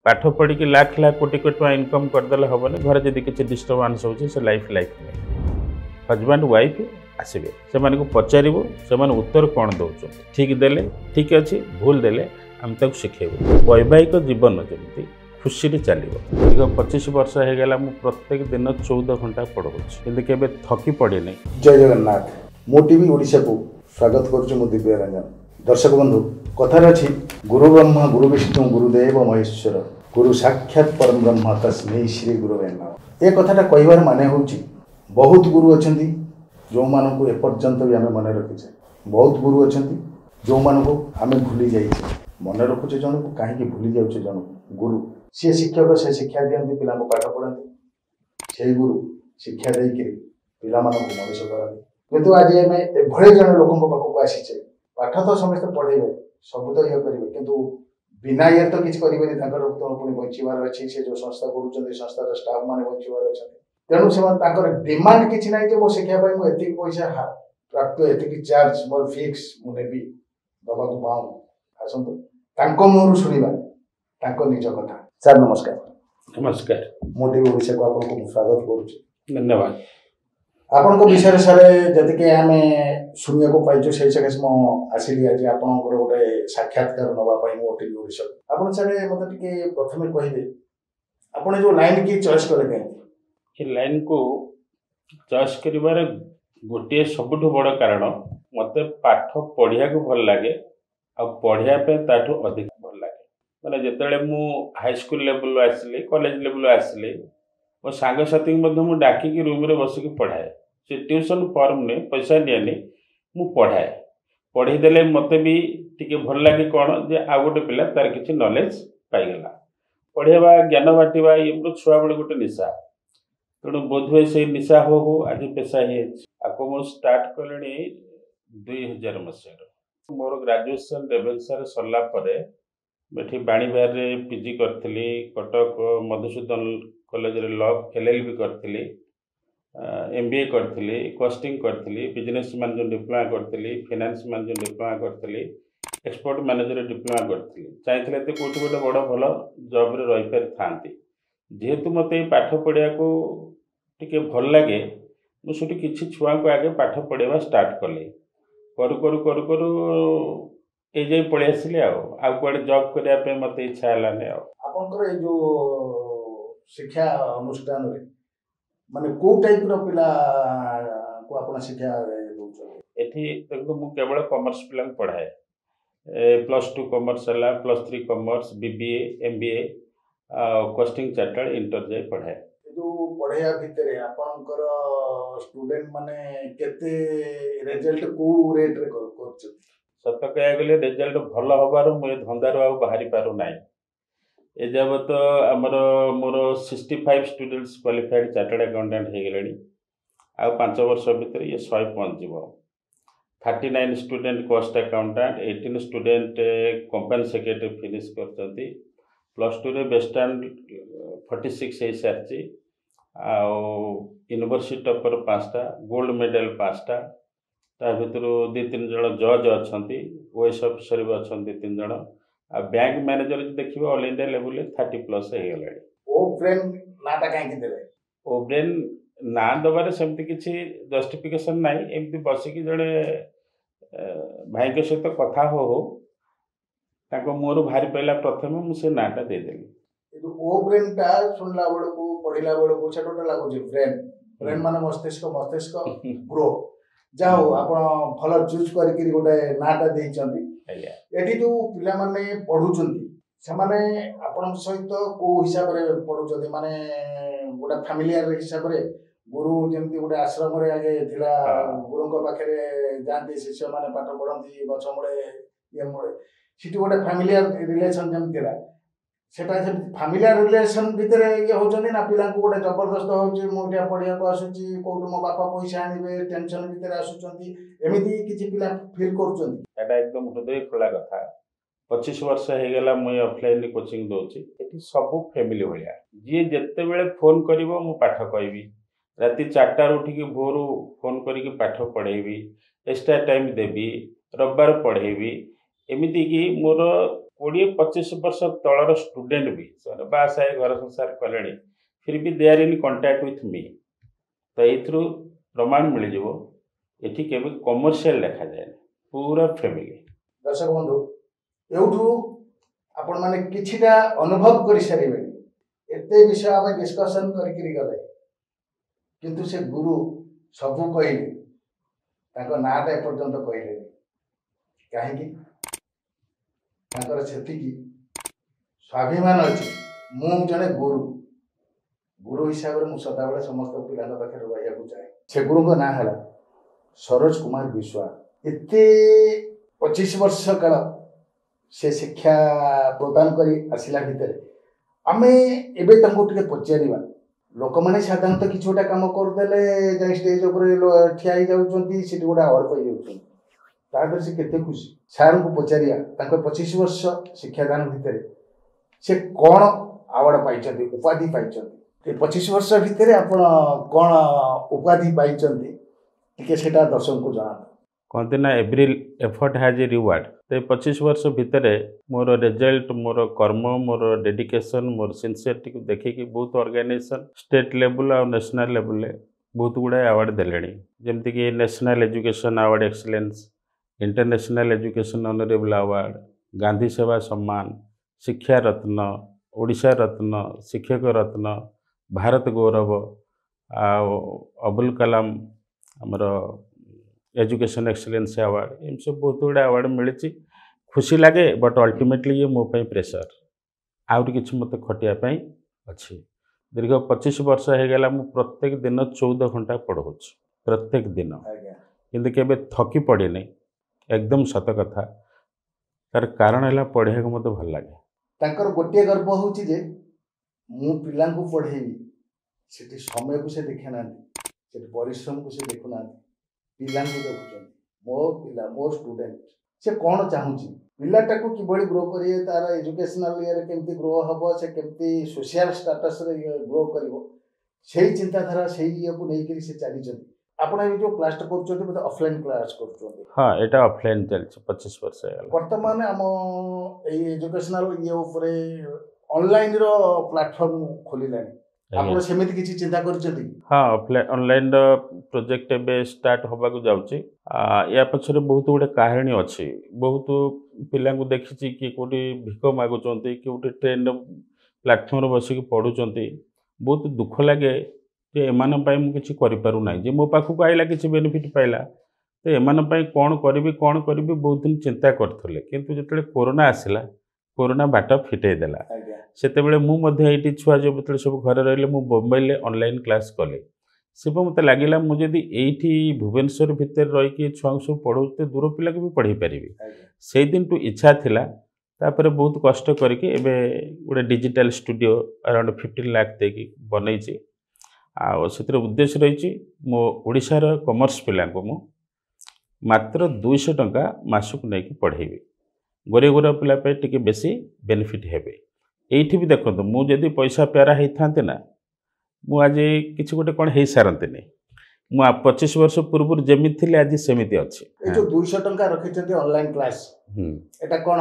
पाठ पढ़ी लाख लाख कोटी कोटी टका इनकम करदे हेनी घर जब किसी डिस्टर्बान्स हो लाइफ नहीं हजबैंड वाइफ आसवे से पचार से उत्तर कौन दौर ठीक देले ठीक अच्छे भूल देले आम तक शिखेबू वैवाहिक जीवन जमी खुशी चलो दीर्घ 25 वर्ष हो गला प्रत्येक दिन 14 घंटा पढ़ाऊँ कि थकी पड़े नहीं। जय जगन्नाथ मो टीवी ओडिशा को स्वागत करुँ दिव्य रंजन दर्शक बंधु कथार अच्छी गुरु ब्रह्मा गुरु विष्णु गुरुदेव महेश्वर गुरु साक्षात परम ब्रह्म तस्मै श्री गुरुवे नमः। ए कथाटा कहबार माने होची बहुत गुरु अच्छी जो मानू एपर्यंत भी आम मन रखीचे बहुत गुरु अच्छी जो मानू आम भूली जाइए मन रखुचे जन को कहीं भूली जाऊे जन गुरु सी शिक्षक से शिक्षा दिखती पिला पाठ पढ़ाती से गुरु शिक्षा देकर पिला मनीष करती किंतु आज आम एभली जन लोक पाखक आसीचे पाठ तो समस्त पढ़ेबे सब तो ये करेंगे किंतु बिना ये तो किसी करेंगे पुणी बचार अच्छी से जो संस्था करुँच संस्थार स्टाफ मैंने बचार अच्छा तेणु से डिमांड किसी ना कि मो शिक्षापी मुझे पैसा प्राप्त ये चार्ज मोर फिक्स मुझे दबा को पाऊँ आसतु मुहर शुणा निज कथा। सर नमस्कार। नमस्कार मो टीवी ओडिशा को आपको स्वागत करुच्ची धन्यवाद। आपण विषय सर जदि आम शुणा को पाइचु से सकाशे मुझे आज आप गोटे साक्षात्कार नापी मो टीवी ओडिशा आप सर मत प्रथम कहे आप जो लाइन की चॉइस कले कहीं लाइन को चॉइस कर गोटे सबुठ बड़ कारण मत पाठ पढ़िया को भल लगे आ पढ़ापी ताठू अधिक भल लगे मैंने जिते मु हाईस्कल लेवल आसली कॉलेज लेवल आसली मो सांगसाथी डाकिकी रूम रे बसिक पढ़ाए से ट्यूशन फॉर्म ने पैसा नियानी मु पढ़ाए पढ़ीदेले मत भी टी भल लगे कौन जे आ गोटे पिला तार किसी नॉलेज पाईगला पढ़ावा ज्ञान बांटा ये मोर छुआ बेले गोटे निशा तेणु बोध हुए से निशा हो आज पेशा आपको मुझे स्टार्ट कले 2000 मसीह मोर ग्रेजुएशन रेभेन्सा सरला ये बाणीबार पीजी करी Cuttack Madhusudan college law LLB करी MBA करी कस्टिंग करी बिजनेस मैनेजर डिप्लोमा करी फाइनेंस मैनेजर डिप्लोमा करी एक्सपोर्ट मैनेजर डिप्लोमा करी चाहिए तो कौट गोटे बड़ भल जॉब रे रही पारि था जेहेतु मत पाठ पढ़ा को टिके भल लगे मुझे किसी छुआ को आगे पाठ पढ़ावा स्टार्ट कले करू करू करू करू ये पलि आसिली आड़े जॉब करने मत इच्छा है आपंकर जो शिक्षा अनुष्ठान माने को टाइप रो पिला को आपण शिक्षा एठी देखो मु केवल कॉमर्स पिला पढ़ाए +2 कॉमर्स है +3 commerce BBA MBA costing chartered inter जाए पढ़ाए जो पढ़ाया भितर आपनकर स्टूडेंट माने केते रिजल्ट को रेट रे करछ सत कह गले रिजल्ट भल हबार मुझे धंदार आ बाहरी पारु नाई ए जबत आमर मोर 65 स्टूडेंट्स क्वालिफाइड चार्टर्ड अकाउंटेंट हो गले आ 5 वर्ष भितर ये 100 पहुँच 39 student cost accountant 18 student company secretary finish कर +2 रे बेस्टैंड 46 हो सारी यूनिवर्सिटी टॉपर 5टा गोल्ड मेडल 5टा ता भर 2-3 जन जज अच्छा OS ऑफिसर भी अच्छा 3 जन आ बैंक मैनेजर देखिए ऑल इंडिया लेवल 30+ हो गला ओब्रेन नाटा कहीं देबे ओब्रेन ना दबारे सेमती किसी जस्टिफिकेशन ना एमती बसिकी जड़े भाई के सहित कथा हो मुहर भारी पाइला प्रथम मुझे नाटा देदेली ओब्रेन टा सुनला बेल को पढ़ला बेल को छटोटा लागुची ब्रेन ब्रेन माने मस्तिष्क मस्तिष्क ब्रो जाओ आपण भल चूज करके गोटे नाटा देइचंती एटी जो पिला माने पढुचंती सेमाने आपण सहित को हिसाब रे पढुचंती माने गोटे फैमिलियर हिसाब रे गुरु जेमती गोटे आश्रम रे आगे थिला गुरु को पाखे जानती शिष्य माने पाठ पढंती गछ मुळे ये मुळे सिटी गोटे फैमिलियर रिलेशन जेमती थिला सेटा से फैमिलियर रिलेशन भीतर ये होचंदी ना पिला को गोटे जबरदस्त होची मोटिया पढ़िया को आसुची कोटु मो बापा पैसा आनिबे टेंशन भीतर आसुचंती एमिति किछि पिला फील करूचंती एटा एकदम हृदय खोला कथा 25 वर्ष हो गला मुई ऑफलाइन कोचिंग दोची एठी सब फैमिली भलिया जे जत्ते बेले फोन करिवो मु पाठ कहबी राति 4टा उठिकी भोर फोन करिकी पाठ पढ़ेबी एक्स्ट्रा टाइम देबी रविवार पढ़ेबी एमिति कि मोर 20-25 वर्ष तलर स्टूडेंट भी से बास आए घर संसार कले फिर भी they are in contact with me तो ये प्रमाण मिल ये केवल कमर्शियल देखा जाए पूरा फैमिली। दर्शक बंधु एठू आपण माने किछिटा अनुभव कर सारे एते विषय आम डिस्कसन करके गले किंतु से गुरु सबू कहले ताको नाटा एपर्यंत कहले कहीं स्वाभिमान अच्छे मु जड़े गुरु गुरु हिसाब से मुझे सदा समस्त पिला पाखे रहा चाहे से गुरु ना है सरोज कुमार विश्वास एते 25 वर्ष काल से शिक्षा प्रदान करी आसला भितर आमे एबे तंको टिके पचारिबा लोक माने साधारणतः किछ गोटा काम करदेले जाई स्टेज ऊपर ठिया ही जाउचंती सिटी गोटा और पई जाउचंती ताकर से केते खुशी सार को पचारिया ताको 25 वर्ष शिक्षादान भितर से कौन अवार्ड पाइचंती उपाधि पाइचंती 25 वर्ष भितर आपण कौन उपाधि पाइचंती टिके सेटा दर्शक को जाना कहते ना every effort has a reward तो 25 वर्ष भितर मोर रिजल्ट मोर कर्म मोर डेडिकेशन मोर सिंसियरिटी को देखिए बहुत ऑर्गेनाइजेशन स्टेट लेवल और नेशनल लेवल बहुत गुड़ाए अवार्ड देले जमती कि national education award excellence international education honourable award Gandhi सेवा सम्मान शिक्षा रत्न ओडिशा रत्न शिक्षक रत्न भारत गौरव अब्दुल कलाम आमर एजुकेशन एक्सीलेंस अवार्ड एम सब बहुत गुड़ा अवार्ड मिली खुशी लगे बट अल्टीमेटली ये मोपाई प्रेसर आउट कि मत खटियापाई अच्छी दीर्घ 25 वर्ष हो गला मु प्रत्येक दिन 14 घंटा पढ़ाऊँ प्रत्येक दिन किंतु केबे थकी पड़े नहीं एकदम सत कथा तार कारण है पढ़ाई को मत भल लगे तांकर गोटे गर्व होची जे मु पिला को पढ़ेबी सेठी समय को से देखे ना सेठी परिश्रम को से देखु ना पिला को देखुछन मो पिला मो स्टूडेंट से कौन चाहूची पिलाटा को किबड़ी ग्रो करिए तार एजुकेशनल ईयर केमती ग्रो हबो से केमती सोशल स्टेटस रे ग्रो करिवो सेही चिंताधारा सेही को नै करी से चली जंती आपण ए जो क्लास करछोती बते ऑफलाइन क्लास करछोती हां एटा ऑफलाइन चलछ 25 वर्ष है वर्तमान हम ए एजुकेशनल ये ऊपर ऑनलाइन रो प्लेटफॉर्म खोलिलानी आपण सेमिति किछि चिंता करछोती हां ऑफलाइन ऑनलाइन रो प्रोजेक्ट बे स्टार्ट होबा को जाउची या पछरे बहुत गुडे कहानी अछि बहुत पिला को देखिछि कि कोटी भिको मागुचंती कि कोटी ट्रेन प्लेटफॉर्म बसी के पढुचंती बहुत दुख लागे जे एमान पई मु किछि करि पारु नै जे मो पाखु आइला किछि बेनिफिट पाइला तो एमान पई कोन करबी बहुत दिन चिंता करथले किंतु जतले कोरोना आसिला कोरोना बाट फिटै देला सेतेबेले मु मध्ये एटी छुआ जो बतले सब घर रहले मु मोबाइल ले ऑनलाइन क्लास कले सिप मते लागिला मु जदी एठी भुवनेश्वर भितर रही कि छुआ सब पढौते दूर पिला के भी पढ़ी परिबी सेई दिन टू इच्छा थिला तापर बहुत कष्ट करके एबे गोटे डिजिटल स्टूडियो अराउंड 15 लाख देकी बनैछि आ सेतिर उद्देश्य रही मो ओडिशार कॉमर्स पिला को मु मात्र 200 टंका मासक नहीं पढ़ेबी गोरे गोरा पिला पे टिके बेसी बेनिफिट हेबे एठी भी देखो मुझे पैसा प्यारा होता ना मु आज किसी गोटे कौन हो सारती नहीं मु 25 वर्ष पूर्व जमी थी आज सेमिति अच्छी जो 200 टंका रखिछन्ते ऑनलाइन क्लास एटा कोन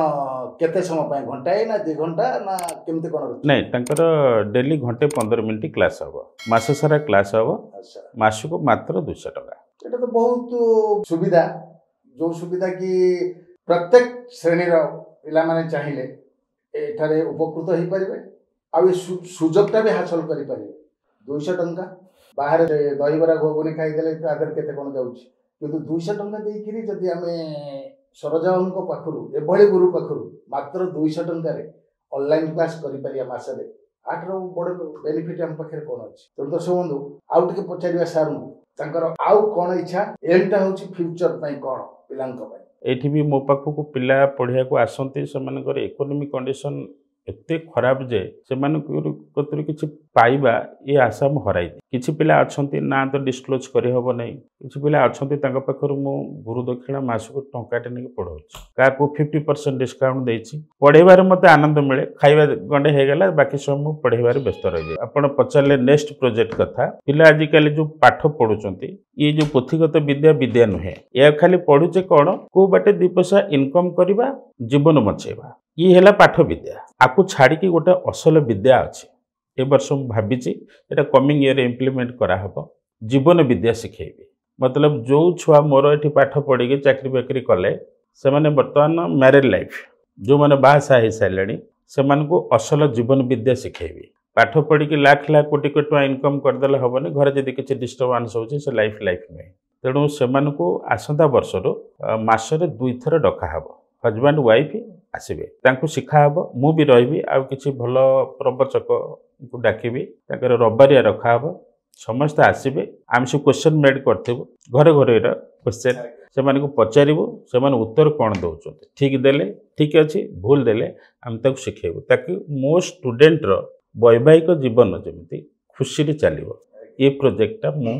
केते समय पय घंटाए ना 2 घंटा ना केमते कोन नहीं तांकर डेली घंटे 15 मिनिट क्लास हबो मास सारा क्लास हबो मासको मात्र 200 टंका एटा तो बहुत सुविधा जो सुविधा की प्रत्येक श्रेणी रो पिला माने चाहिले एठारे उपकृत हो पारे आ सुजोगटा भी हासिल करि पारे 200 टंका बाहर दहीबरा घोगुनी खाईदेले आदर केते कोन जाउछि किंतु 200 टंका देइकिरी जदि आमे सरजावन को पाखरु एभली गुरु पाखरु मात्र 200 टंका रे ऑनलाइन क्लास करि पारिया मासरे आठरो बड़ बेनिफिट हम पाखरे कोन अछि तो दर्शक बंधु आउ टिके पचारिया सारु तांकर आउ कोन इच्छा एंटा होछि फ्यूचर पई कोन पिलांक पई एठी भी मो पाखु को पिला पढ़िया को आसंती से मानकर इकोनॉमिक कंडीशन एते खराब जे से किसी पाइबा ये आशा मु हराई किसी पिला अछंती ना तो डिस्क्लोज करि हबो नै किसी पिला अछंती तांका पाखरु मु गुरु दक्षिणा मासको टंकाटे नै पढौछि काको 50% डिस्काउंट देछि पढेबार मते आनंद मिले खाइबा गंडे हे गेला बाकी सब मु पढेबार व्यस्त रहि जाय आपण पचारले नेक्स्ट प्रोजेक्ट कथा पिला आजि काली जो पाठ पढुचंती ये जो पोथीगत विद्या नुहे या खाली पढुचे कोन को बाटे 2 पैसा इनकम करबा जीवन बचेबा ये है पाठ विद्या आपको छाड़ी गोटे असल विद्या अच्छे ए वर्ष भावी एटा कमिंग ईयर इम्प्लीमेंट कराहब जीवन विद्या शिखेबी मतलब जो छुआ मोर ये पाठ पढ़ी चाकरी बाकरी कले से माने बर्तमान मैरिड लाइफ जो मैंने बाहासा हो सारे से असल जीवन विद्या शिखेबी पाठ पढ़ी लाख लाख कोटी कोटी टका इनकम करदे हेनी घर जब किसी डिस्टर्बान्स हो लाइफ नहीं तेणु से आसंता वर्षर मसरे 2 थर डकाहब हजबैंड वाइफ आसबे तांको शिखाहब मु भी रही आ किसी भल प्रवचक को डाकिबी रबारिया रखाहब समस्त आसबे आम सब क्वेश्चन मेड करथिबु घरे घरे क्वेश्चन से पचारू से उत्तर कौन दौरान ठीक देले ठीक अच्छे भूल देले आम ताको शिखेबु ताकि मो स्टूडेंट रो वैवाहिक जीवन जमी खुशी चलो ये प्रोजेक्टा मु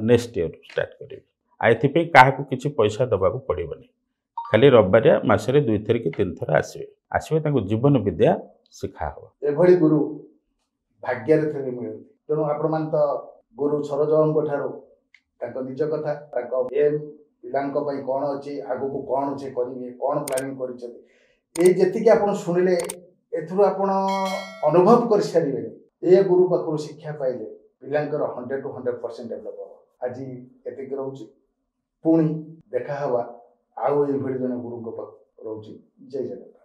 नेक्स्ट ईयर स्टार्ट करी आइथिपे काहाकू किसी पैसा दबाकू पड़ोनी खाली रबारिया मसरे 2 थर कि 3 थर आसबे जीवन विद्या शिखा हो एभली गुरु भाग्य मिलती तेणु आपण मान तो गुरु सरोजम ठार निज कथा एम पिलांको पई कौन अच्छी आगु को कौन अच्छे करेंगे कौन प्लानिंग कर आप शुणिले एथुरु आपण अनुभव कर सारे ए गुरु पाखु शिक्षा पाइले पिलांकर 100 to 100% डेवलप हो आज एतिक रोची पुणी देखा हवा आउ ये जन गुरु रोची जय जगन्नाथ।